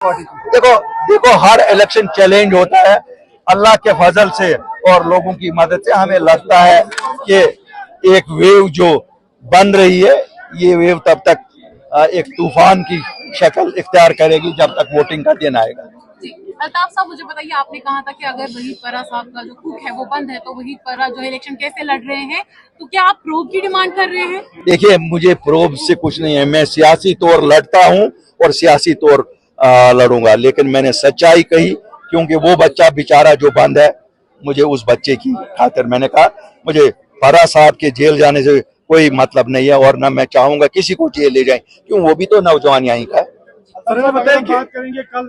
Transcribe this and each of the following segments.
देखो देखो हर election challenge होता है। अल्लाह के फजल से और लोगों की मदद से हमें लगता है कि एक वेव जो बन रही है, ये वेव तब तक एक तूफान की शक्ल इख्तियार करेगी जब तक वोटिंग का दिन आएगा। अल्ताफ साहब, मुझे बताइए, आपने कहा था कि अगर वहीद परा साहब का जो कुक है वो बंद है तो वहीद परा जो इलेक्शन कैसे लड़ रहे हैं, तो क्या आप प्रोब की डिमांड कर रहे हैं? देखिए, मुझे प्रोब से कुछ नहीं है, मैं सियासी तौर लड़ता हूं और सियासी तौर लड़ूंगा, लेकिन मैंने सच्चाई कही क्योंकि वो बच्चा बेचारा जो बंद है, मुझे उस बच्चे की खातिर मैंने कहा मुझे फरा साहब के जेल जाने से कोई मतलब नहीं है और न मैं चाहूंगा किसी को जेल ले जाए, क्यों वो भी तो नौजवान यहीं का है। बात करेंगे, कल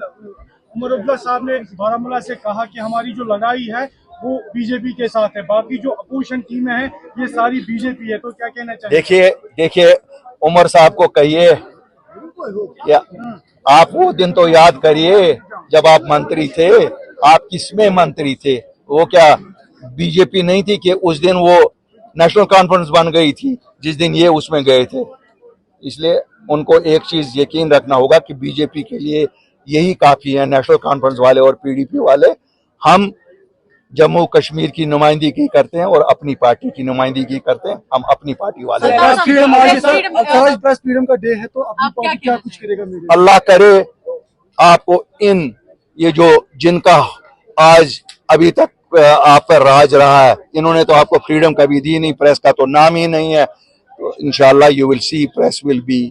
उमर अब्दुल्ला साहब ने बारामूला से कहा कि हमारी जो लड़ाई है वो बीजेपी के साथ है, बाकी जो अपोजिशन टीमें हैं ये सारी बीजेपी है, तो क्या कहना चाहिए? देखिए उमर साहब को कहिए, आप वो दिन तो याद करिए जब आप मंत्री थे, आप किसमें मंत्री थे? वो क्या बीजेपी नहीं थी कि उस दिन वो नेशनल कॉन्फ्रेंस बन गई थी जिस दिन ये उसमें गए थे। इसलिए उनको एक चीज यकीन रखना होगा कि बीजेपी के लिए यही काफी है, नेशनल कॉन्फ्रेंस वाले और पीडीपी वाले। हम जम्मू कश्मीर की नुमाइंदगी करते हैं और अपनी पार्टी की नुमाइंदगी करते हैं, हम अपनी पार्टी वाले। आज प्रेस फ्रीडम का डे है, तो अपनी पार्टी क्या कुछ करेगा? अल्लाह करे आपको ये जो जिनका आज अभी तक आप पर राज रहा है, इन्होंने तो आपको फ्रीडम कभी दी नहीं, प्रेस का तो नाम ही नहीं है। तो इंशाल्लाह you will see press will be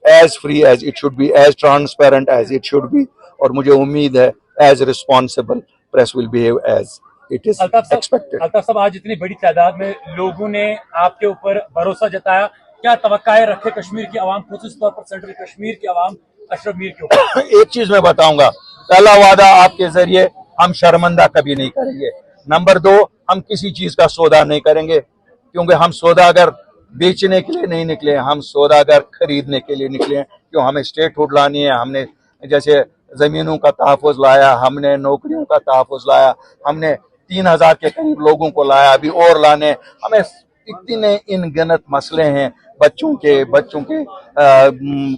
as free as it should be, as transparent as it should be, और मुझे उम्मीद है as responsible press will behave as it is expected. Altaf साहब, आज इतनी बड़ी तादाद में लोगों ने आपके ऊपर भरोसा जताया, क्या तवक्काएं रखे कश्मीर की आवाम, खास तौर पर सेंट्रल कश्मीर की आवाम अशरफ मीर के ऊपर? एक चीज मैं बताऊंगा, पहला वादा आपके जरिए, हम शर्मिंदा कभी नहीं करेंगे। नंबर 2, हम किसी चीज का सौदा नहीं करेंगे, क्योंकि हम सौदागर बेचने के लिए नहीं निकले, हम सौदागर खरीदने के लिए निकले हैं। क्यों हमें स्टेटहुड लानी है, हमने जैसे जमीनों का तहफ़्फ़ुज़ लाया, हमने नौकरियों का तहफ़्फ़ुज़ लाया, हमने 3000 के करीब लोगों को लाया, अभी और लाने। हमें इतने इनगिनत मसले हैं, बच्चों के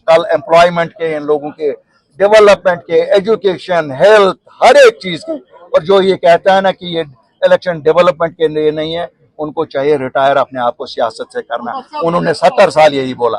कल एम्प्लॉयमेंट के, इन लोगों के डेवलपमेंट के, एजुकेशन, हेल्थ, हर एक चीज के। और जो ये कहता है ना कि ये इलेक्शन डेवलपमेंट के लिए नहीं है, उनको चाहिए रिटायर अपने आप को सियासत से करना। उन्होंने 70 साल यही बोला।